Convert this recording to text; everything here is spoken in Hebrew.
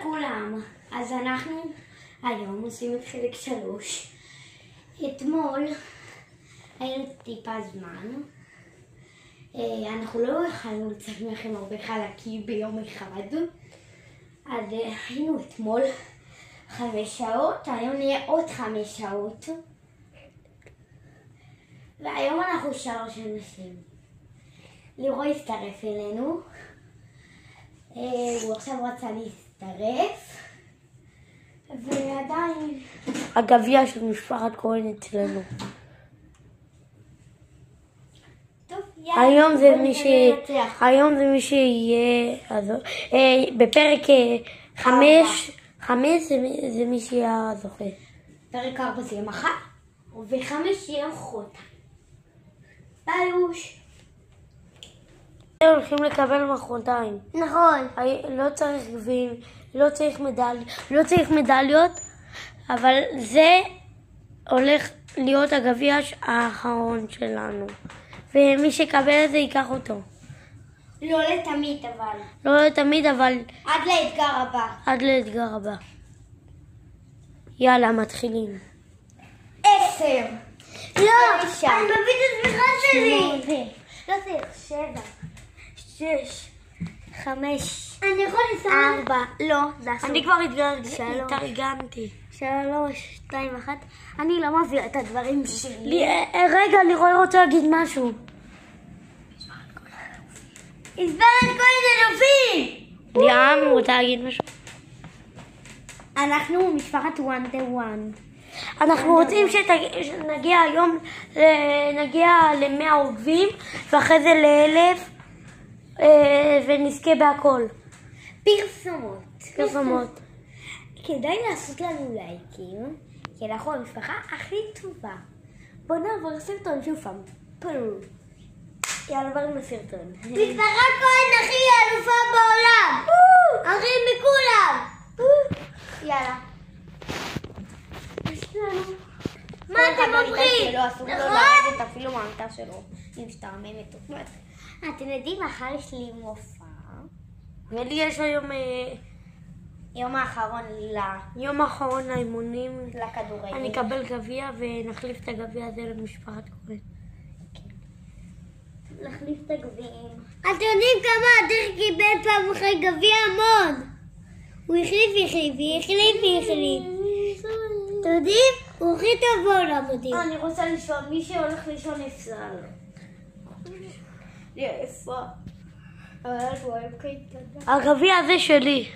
לכולם, אז אנחנו היום עושים את חלק 3. אתמול היינו טיפה זמן, אנחנו לא יכולנו לצאת לכם הרבה חלקים ביום אחד, אז היינו אתמול 5 שעות, היום נהיה עוד 5 שעות, והיום אנחנו 3 אנשים. לירוי הצטרף אלינו, הוא עכשיו רצה להצטרף, ועדיין הגביע של משפחת כהן אצלנו. טוב, היום זה מי שיהיה, בפרק 5 זה מי שיהיה הזוכה. פרק 4 זה יהיה מחר, ו5 יהיה מחרתיים. ביוש. הולכים לקבל מחרתיים. נכון. לא צריך גביעים, לא צריך מדליות, אבל זה הולך להיות הגביע האחרון שלנו. ומי שקבל את זה ייקח אותו. לא לתמיד אבל. לא לתמיד אבל. עד לאתגר הבא. יאללה, מתחילים. 10. לא, אני מביא את הסמיכה שלי. לא צריך. 7. 6. 5. אני יכול לסיים? 4. לא, זה אסור. אני כבר התארגנתי. 3, 2, 1. אני לא מביאה את הדברים שלי. רגע, לירוי רוצה להגיד משהו. משפחת כהן אלופים! ליאם רוצה להגיד משהו. אנחנו משפחת 1 to 1. אנחנו רוצים שנגיע היום, נגיע ל100 עוקבים, ואחרי זה ל1000, ונזכה בהכל. פרסומות. כדאי לעשות לנו לייקים, כי אנחנו המשפחה הכי טובה. בוא נעבור לסרטון שוב פעם. יאללה, עברנו לסרטון. משפחת כהן הכי אלופה בעולם! הכי מכולם! יאללה. מה אתם אומרים? אסור לו לרדת אפילו מהמיטה שלו. היא משתעממת. אתם יודעים, מחר יש לי מופע. ולי יש היום יום האחרון לאימונים. לכדורגל. אני אקבל גביע ונחליף את הגביע הזה למשפחת כהן. להחליף את הגביעים. אתם יודעים כמה אדיר קיבל פעם אחרי גביע המון? הוא החליף. אתם יודעים? הוא הכי טוב בעולם אותי. אני רוצה לישון, מי שהולך לישון נפסל. יפה. הגביע הזה שלי.